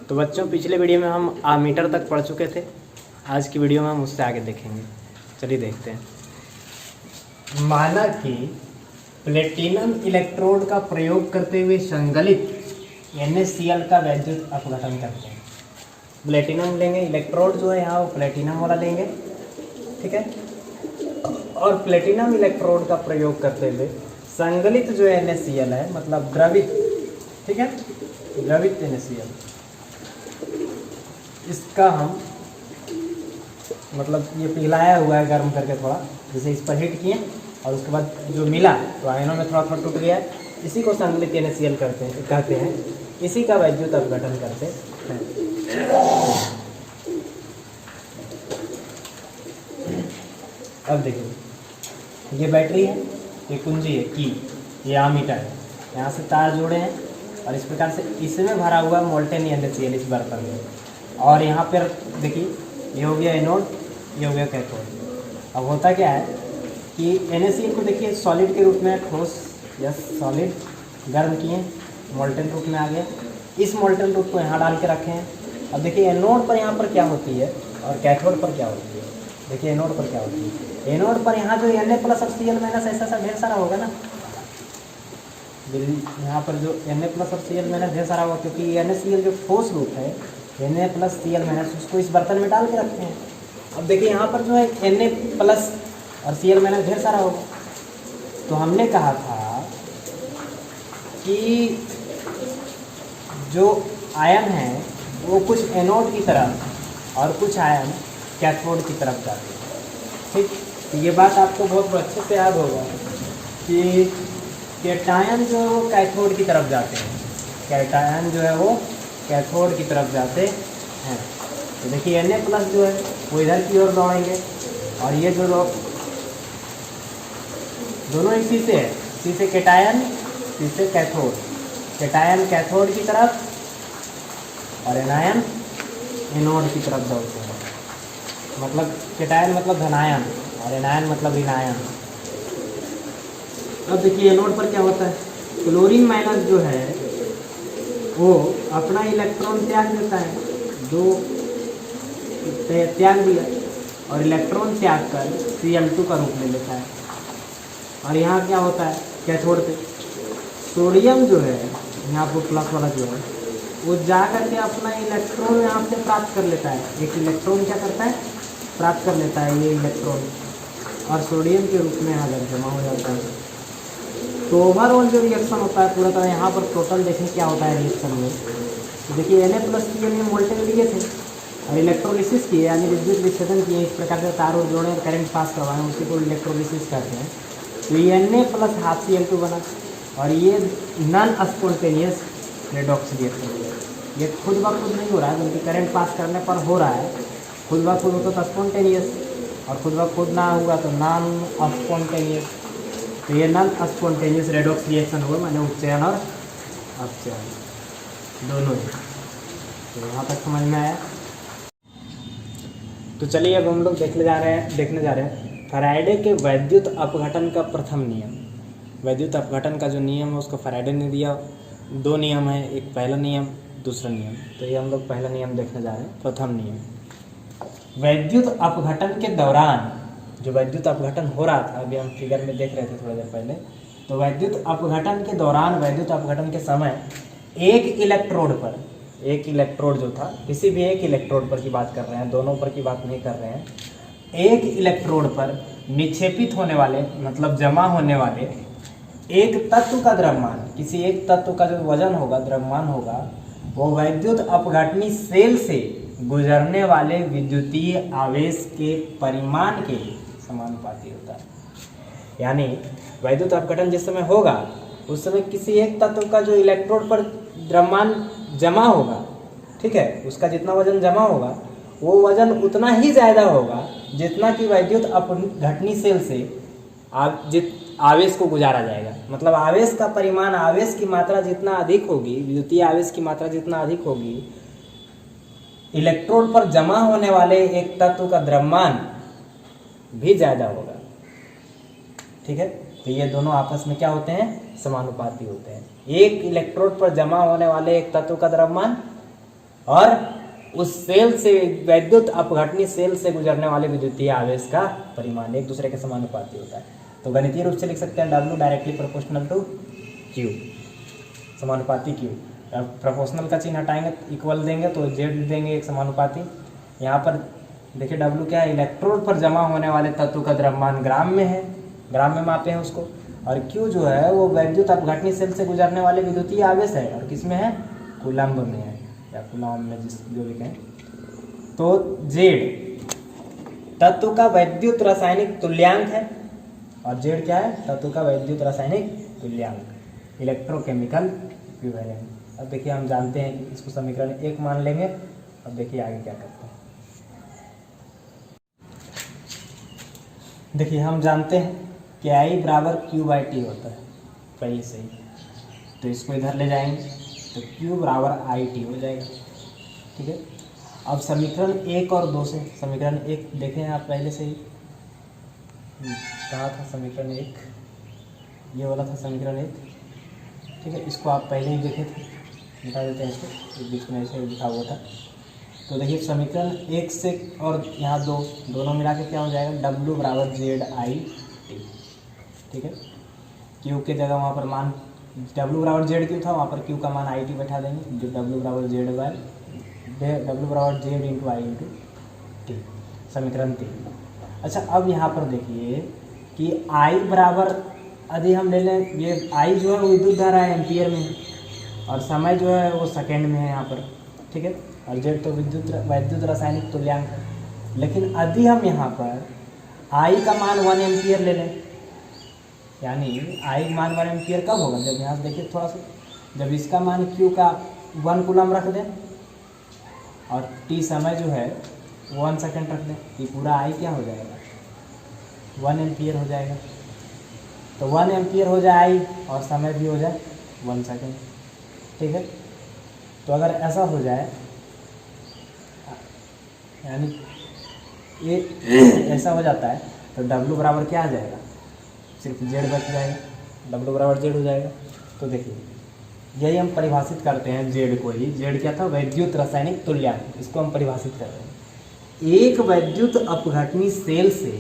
तो बच्चों पिछले वीडियो में हम आमीटर तक पढ़ चुके थे। आज की वीडियो में हम उससे आगे देखेंगे। चलिए देखते हैं। माना कि प्लेटिनम इलेक्ट्रोड का प्रयोग करते हुए संगलित NaCl का वैद्युत अपघटन करते हैं। प्लेटिनम लेंगे, इलेक्ट्रोड जो है यहाँ वो प्लेटिनम वाला लेंगे, ठीक है। और प्लेटिनम इलेक्ट्रोड का प्रयोग करते हुए संगलित जो NaCl है, मतलब द्रवित, ठीक है, द्रवित NaCl, इसका हम मतलब ये पिघलाया हुआ है गर्म करके थोड़ा, जैसे इस पर हीट किए और उसके बाद जो मिला तो आयनों में थोड़ा थोड़ा टूट गया, इसी को संगलित NaCl कहते हैं। इसी का वैद्युत अपघटन करते हैं। अब देखिए, ये बैटरी है, ये कुंजी है की, ये आमीटर है, यहाँ से तार जोड़े हैं और इस प्रकार से इसमें भरा हुआ मोल्टेन NaCl इस बर्तन में। और यहाँ पर देखिए, ये हो गया एनोड, ये हो गया कैथोड। अब होता क्या है कि NaCl को देखिए सॉलिड के रूप में, ठोस या सॉलिड गर्म किए, मोल्टेन रूप में आ गया। इस मोल्टेन रूप को यहाँ डाल के रखे हैं। अब देखिए एनोड पर यहाँ पर क्या होती है और कैथोड पर क्या होती है। देखिए एनोड पर क्या होती है, एनोड पर यहाँ जो Na प्लस और Cl माइनस ऐसा ढेर सारा होगा ना, यहाँ पर जो Na प्लस और Cl माइनस ढेर सारा होगा, क्योंकि NaCl जो ठोस रूप है, Na प्लस Cl माइनस, उसको इस बर्तन में डाल के रखते हैं। अब देखिए यहाँ पर जो है Na प्लस और Cl माइनस ढेर सारा होगा। तो हमने कहा था कि जो आयन है वो कुछ एनोड की तरफ और कुछ आयन कैथोड की तरफ जाते हैं, ठीक। तो ये बात आपको बहुत अच्छे से याद होगा कि कैटायन जो है वो कैथोड की तरफ जाते हैं, कैटायन जो है वो कैथोड की तरफ जाते हैं। तो देखिए Na प्लस जो है वो इधर की ओर दौड़ेंगे और ये जो दोनों इसी से है, इसी से कैटायन, इसी से कैथोड। कैटायन कैथोड की तरफ और एनायन एनोड की तरफ दौड़ते हैं। मतलब कैटायन मतलब धनायन और एनायन मतलब ऋणायन। अब देखिए एनोड पर क्या होता है, क्लोरीन माइनस जो है वो अपना इलेक्ट्रॉन त्याग देता है, दो त्याग दिया और इलेक्ट्रॉन त्याग कर Cl2 का रूप ले लेता है। और यहाँ क्या होता है, कैथोड पे सोडियम जो है, यहाँ पर प्लस वाला जो है, वो जा करके अपना इलेक्ट्रॉन यहाँ से प्राप्त कर लेता है। एक इलेक्ट्रॉन क्या करता है, प्राप्त कर लेता है ये इलेक्ट्रॉन, और सोडियम के रूप में यहाँ जब जमा हो जाता है। तो ओवरऑल जो रिएक्शन होता है पूरा तरह, यहाँ पर टोटल देखें क्या होता है रिएक्शन में। तो देखिए Na प्लस Cl में मोल्टेन लिए थे और इलेक्ट्रोलिसिस किए, यानी विद्युत विच्छेदन किए, इस प्रकार से तार और जोड़े और करंट पास करवाएं, उसी को इलेक्ट्रोलिसिस कहते हैं। तो ये Na प्लस हाफ Cl2 बना और ये नॉन स्पॉन्टेनियस रेडॉक्स रिएक्शन है। ये खुद ब खुद नहीं हो रहा है, बल्कि करंट पास करने पर हो रहा है। खुद ब खुद हो तो स्पॉन्टेनियस, और खुद ब खुद ना हुआ तो नॉन स्पॉन्टेनियस। तो ये नॉन स्पॉन्टेनियस रेडॉक्स रिएक्शन हुआ, माने उपचयन और अपचयन दोनों ही। तो यहाँ तक समझ में आया। तो चलिए अब हम लोग देखने जा रहे हैं फैराडे के वैद्युत अपघटन का प्रथम नियम। वैद्युत अपघटन का जो नियम है उसको फैराडे ने दिया। दो नियम है, एक पहला नियम, दूसरा नियम। तो ये हम लोग पहला नियम देखने जा रहे हैं, प्रथम नियम। वैद्युत अपघटन के दौरान, जो वैद्युत अपघटन हो रहा था, अभी हम फिगर में देख रहे थे थोड़ी देर पहले, तो वैद्युत अपघटन के दौरान, वैद्युत अपघटन के समय एक इलेक्ट्रोड पर, एक इलेक्ट्रोड जो था, किसी भी एक इलेक्ट्रोड पर की बात कर रहे हैं, दोनों पर की बात नहीं कर रहे हैं, एक इलेक्ट्रोड पर निक्षेपित होने वाले, मतलब जमा होने वाले एक तत्व का द्रव्यमान, किसी एक तत्व का जो वजन होगा, द्रव्यमान होगा, वो वैद्युत अपघटनी सेल से गुजरने वाले विद्युतीय आवेश के परिमाण के समानुपाती होता है। यानी वैद्युत अपघटन जिस समय होगा उस समय किसी एक तत्व का जो इलेक्ट्रोड पर द्रव्यमान जमा होगा, ठीक है, उसका जितना वजन जमा होगा वो वजन उतना ही ज़्यादा होगा जितना कि वैद्युत अपघटनी सेल से आवेश को गुजारा जाएगा। मतलब आवेश का परिमाण, आवेश की मात्रा जितना अधिक होगी, विद्युतीय आवेश की मात्रा जितना अधिक होगी, इलेक्ट्रोड पर जमा होने वाले एक तत्व का द्रव्यमान भी ज़्यादा होगा, ठीक है। तो ये दोनों आपस में क्या होते हैं, समानुपाती होते हैं। एक इलेक्ट्रोड पर जमा होने वाले एक तत्व का द्रव्यमान और उस सेल से वैद्युत अपघटनी सेल से गुजरने वाले विद्युतीय आवेश का परिमाण एक दूसरे के समानुपाती होता है। तो गणितीय रूप से लिख सकते हैं W directly proportional to Q, समानुपाती Q। प्रोपोर्शनल का चिन्ह हटाएंगे, इक्वल देंगे तो Z देंगे एक समानुपाती। यहाँ पर देखिए W क्या है, इलेक्ट्रोड पर जमा होने वाले तत्व का द्रव्यमान ग्राम में है, ग्राम में मापे हैं उसको। और Q जो है वो वैद्युत अपघटनी सेल से गुजरने वाले विद्युतीय आवेश है, और किस में है, कूलम्ब में है, या कूलम्ब में जिस जो भी कहें। तो Z तत्व का वैद्युत रासायनिक तुल्यांक है, और Z क्या है, तत्व का वैद्युत रासायनिक तुल्यांक, इलेक्ट्रोकेमिकल इक्विवेलेंट। अब देखिए हम जानते हैं कि इसको समीकरण 1 मान लेंगे। अब देखिए आगे क्या करते हैं। देखिए हम जानते हैं कि I बराबर Q/T होता है पहले से ही, तो इसको इधर ले जाएंगे तो Q बराबर IT हो जाएगा। ठीक है, अब समीकरण 1 और 2 से, समीकरण 1 देखें आप पहले से ही, कहाँ था समीकरण 1, ये वाला था समीकरण 1। ठीक है, इसको आप पहले ही देखे थे, मिटा देते हैं इसको, एक बीच में ऐसे लिखा हुआ था। तो देखिए समीकरण 1 से और यहाँ 2 दोनों मिला के क्या हो जाएगा, W बराबर ZIT। ठीक है, Q के जगह वहाँ पर मान W बराबर Z क्यों था, वहाँ पर Q का मान IT बैठा देंगे, जो W बराबर Z into I into T, समीकरण 3। अच्छा, अब यहाँ पर देखिए कि I बराबर, यदि हम ले लें, ये I जो है वो विद्युत धारा है, एम्पियर में है, और समय जो है वो सेकेंड में है यहाँ पर। ठीक है, और Z तो वैद्युत रासायनिक तुल्यांक है। लेकिन यदि हम यहाँ पर I का मान 1 एम्पियर ले लें, यानी I मान 1 एम्पियर कब होगा, जब यहाँ से देखिए थोड़ा सा, जब इसका मान Q का 1 कूलम रख दें और T समय जो है 1 सेकेंड रख दें, ये पूरा I क्या हो जाएगा, 1 एम्पियर हो जाएगा। तो 1 एम्पियर हो जाए I और समय भी हो जाए 1 सेकेंड। ठीक है, तो अगर ऐसा हो जाए, यानी ये ऐसा हो जाता है, तो W बराबर क्या आ जाएगा, सिर्फ Z बच जाएगा, W बराबर Z हो जाएगा। तो देखिए यही हम परिभाषित करते हैं Z को ही, Z क्या था, वैद्युत रासायनिक तुल्यांक, इसको हम परिभाषित कर रहे हैं। एक वैद्युत अपघटनी सेल से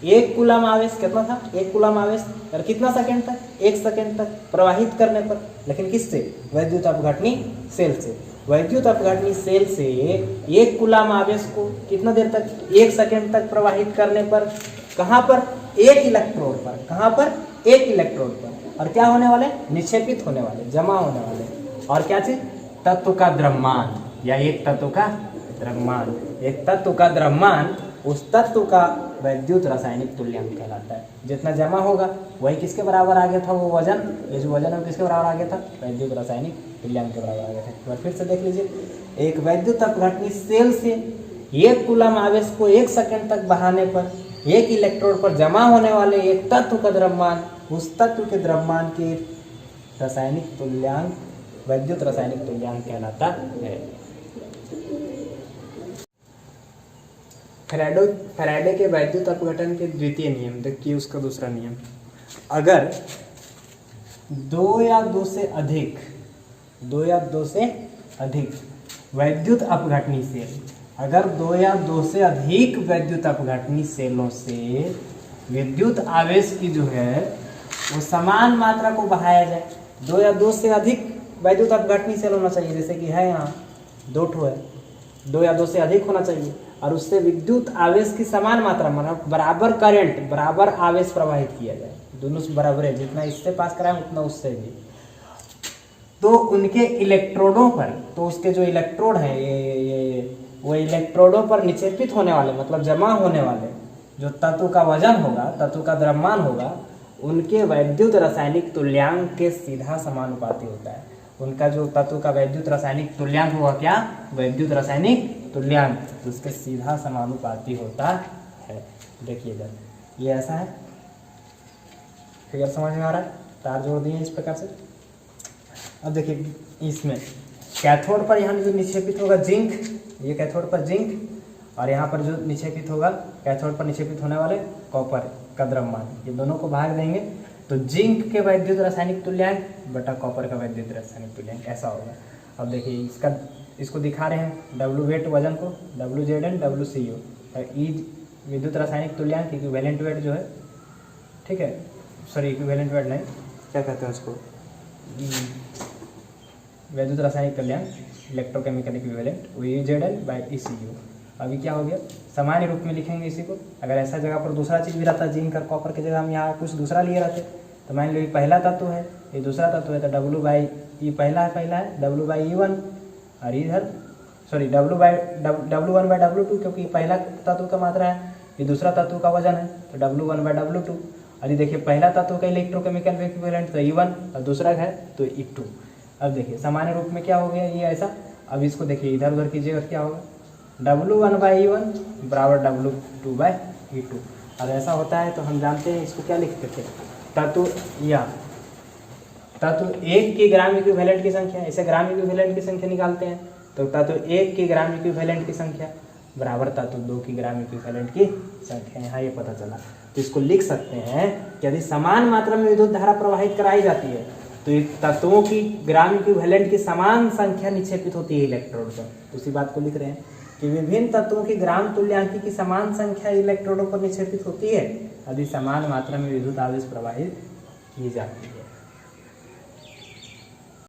1 कूलम आवेश, कितना था, 1 कूलम आवेश, और कितना सेकंड तक, 1 सेकंड तक प्रवाहित करने पर, लेकिन किससे, वैद्युत अपघटनी सेल से। वैद्युत अपघटनी सेल से 1 कूलम आवेश को कितना देर तक, 1 सेकंड तक प्रवाहित करने पर, कहाँ पर, एक इलेक्ट्रोड पर, कहाँ पर, एक इलेक्ट्रोड पर, और क्या होने वाले, निक्षेपित होने वाले, जमा होने वाले, और क्या चीज, तत्व का द्रव्यमान, या एक तत्व का द्रव्यमान, एक तत्व का द्रव्यमान उस तत्व का वैद्युत रासायनिक तुल्यांक कहलाता है। जितना जमा होगा वही किसके बराबर आ गया था, वो वजन, ये जो वजन है किसके बराबर आ गया था, वैद्युत रासायनिक तुल्यांक के बराबर आ गया था। एक बार फिर से देख लीजिए, एक वैद्युत अपघटनी सेल से 1 कूलम आवेश को 1 सेकंड तक बढ़ाने पर, एक इलेक्ट्रोड पर जमा होने वाले एक तत्व का द्रव्यमान, उस तत्व के द्रव्यमान के रासायनिक तुल्यांक वैद्युत रासायनिक तुल्यांक कहलाता है। फैराडे के वैद्युत अपघटन के द्वितीय नियम, देखिए उसका दूसरा नियम, अगर 2 या 2 से अधिक वैद्युत अपघटनी सेल, अगर 2 या 2 से अधिक वैद्युत अपघटनी सेलों से विद्युत आवेश की जो है वो समान मात्रा को बढ़ाया जाए, 2 या 2 से अधिक वैद्युत अपघटनी सेल होना चाहिए, जैसे कि है यहाँ 2 ठो है, 2 या 2 से अधिक होना चाहिए, और उससे विद्युत आवेश की समान मात्रा, मतलब बराबर करंट, बराबर आवेश प्रवाहित किया जाए, दोनों से बराबर है, जितना इससे पास कराएं उतना उससे भी। तो उनके इलेक्ट्रोडों पर, तो उसके जो इलेक्ट्रोड हैं ये वो इलेक्ट्रोडों पर निक्षेपित होने वाले, मतलब जमा होने वाले जो तत्व का वजन होगा, तत्व का द्रव्यमान होगा, उनके वैद्युत रासायनिक तुल्यांक के सीधा समानुपाती होता है। उनका जो तत्व का वैद्युत रासायनिक तुल्यांक होगा, क्या, वैद्युत रासायनिक तुल्यांक, तो उसके सीधा समानुपाती होता है। देखिए इधर ये ऐसा है, फिगर समझ में आ रहा है, तार जोड़ दिए इस प्रकार से। अब देखिए इसमें कैथोड पर यहाँ जो निक्षेपित होगा जिंक, ये कैथोड पर जिंक, और यहाँ पर जो निक्षेपित होगा कैथोड पर निक्षेपित होने वाले कॉपर का द्रव्यमान, ये दोनों को भाग देंगे तो जिंक के वैद्युत रासायनिक तुल्यांक बटा कॉपर का वैद्युत रासायनिक तुल्यांक ऐसा होगा। अब देखिए इसका इसको दिखा रहे हैं डब्ल्यू वेट वजन को, W Z N W C O, E विद्युत रासायनिक तुल्यांक इक्विवेलेंट वेट जो है, ठीक है, सॉरी इक्विवेलेंट वेट नहीं, क्या कहते हैं उसको, विद्युत रासायनिक तुल्यांक इलेक्ट्रोकेमिकल इक्विवेलेंट, वो E Z N by E C U. अभी क्या हो गया, सामान्य रूप में लिखेंगे इसी को। अगर ऐसा जगह पर दूसरा चीज़ भी रहता, जिंक और कॉपर की जगह हम यहाँ कुछ दूसरा लिए रहते, तो मान लो ये पहला तत्व है, ये दूसरा तत्व है, तो डब्ल्यू बाई ई पहला है डब्ल्यू बाई ई वन, और इधर sorry W one by W two, क्योंकि पहला तत्व का मात्रा है, ये दूसरा तत्व का वजन है, तो W one by W two. और ये देखिए पहला तत्व का इलेक्ट्रोकेमिकल इक्विवेलेंट तो ई वन, और दूसरा है तो ई टू। अब देखिए सामान्य रूप में क्या हो गया ये ऐसा। अब इसको देखिए इधर उधर कीजिएगा, क्या होगा, W one by E one बराबर W two by E two. और ऐसा होता है तो हम जानते हैं इसको क्या लिखते थे, तत्व एक की ग्राम इक्विवेलेंट की संख्या, इसे ग्राम इक्विवेलेंट की संख्या निकालते हैं, तो तत्व एक की ग्राम इक्विवेलेंट की संख्या बराबर तत्व दो की ग्राम इक्विवेलेंट की संख्या। यहाँ ये पता चला, तो इसको लिख सकते हैं कि यदि समान मात्रा में विद्युत धारा प्रवाहित कराई जाती है तो तत्वों की ग्राम इक्विवेलेंट की समान संख्या निक्षेपित होती है इलेक्ट्रोड पर। उसी बात को लिख रहे हैं कि विभिन्न तत्वों की ग्राम तुल्यांकी की समान संख्या इलेक्ट्रोडों पर निक्षेपित होती है यदि समान मात्रा में विद्युत आवेश प्रवाहित की जाती है।